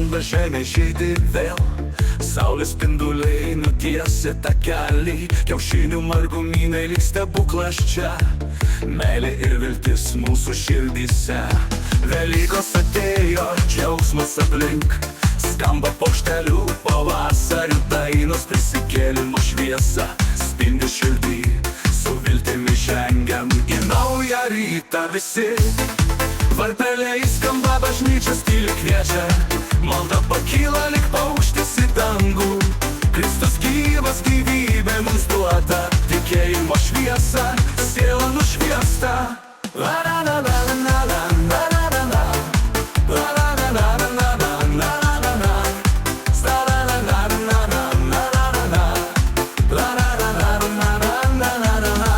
bunda žemė žydi vėl. Saulės spinduliai nutiesia takelį, kiaušinių margumynai lyg stebuklas čia. Meilė ir viltis mūsų širdyse. Velykos atėjo, džiaugsmas aplink, skamba paukštelių pavasarių dainos, prisikėlimo šviesa spindi širdį, su viltimi žengiam į naują rytą visi. Varpeliai skamba, bažnyčios tyli kviečia, malda pakyla lyg paukštis į dangų. Kristus gyvas, gyvybė mums duota, tikėjimo šviesa, siela nušviesta. La la la la la la la la la la. La la la la la la la la la la. Sta la la la la la la la la la. La la la la la la la la la.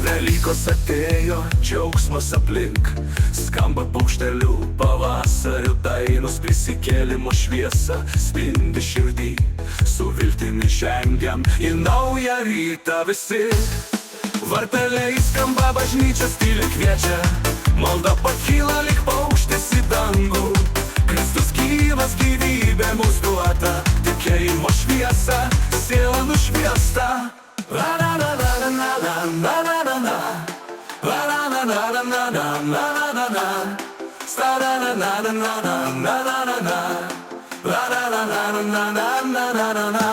Velykos atėjo, džiaugsmas aplink, skamba paukštelių pavasarių dainos, prisikėlimo šviesa spindi širdį, su viltimi žengiam į naują rytą visi. Varpeliai skamba, bažnyčios tyli kviečia, malda pakyla lyg paukštis į dangų. Kristus gyvas, gyvybė mums duota, tikėjimo šviesa, siela nušviesta. La la la la la la la la la la. La la la la la la la la la la. Sta la la la la la la la la la. La la la la la la la la la la.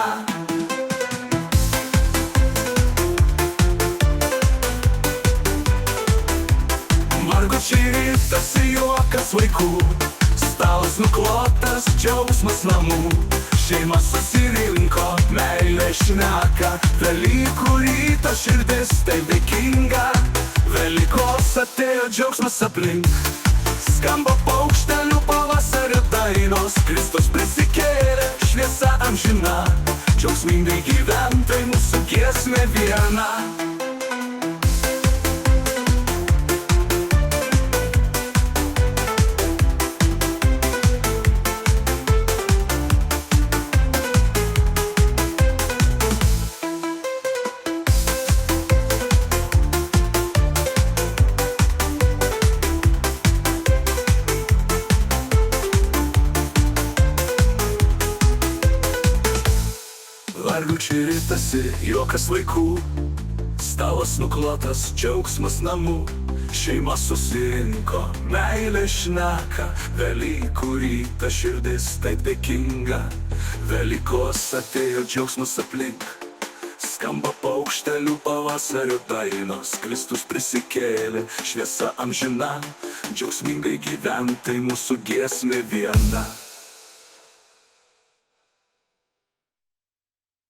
Margučiai rytasi juokas vaikų, stalas nuklotas, džiaugsmas namų. Šeima susirinko, meilė šneka, Velykų ryto širdis taip dėkinga. Velykos atėjo, džiaugsmas aplink, skamba paukštelių pavasario dainos. Kristus prisikėlė, šviesa amžina, džiaugsmingai gyventai mūsų giesmė viena. Margučiai rytasi, juokas vaikų, stalas nuklotas, džiaugsmas namų. Šeima susirinko, meilė šneka, Velykų rytą širdis taip dėkinga. Velykos atėjo, džiaugsmas aplink, skamba paukštelių pavasario dainos. Kristus prisikėlė, šviesa amžina, džiaugsmingai gyventai mūsų giesmė viena.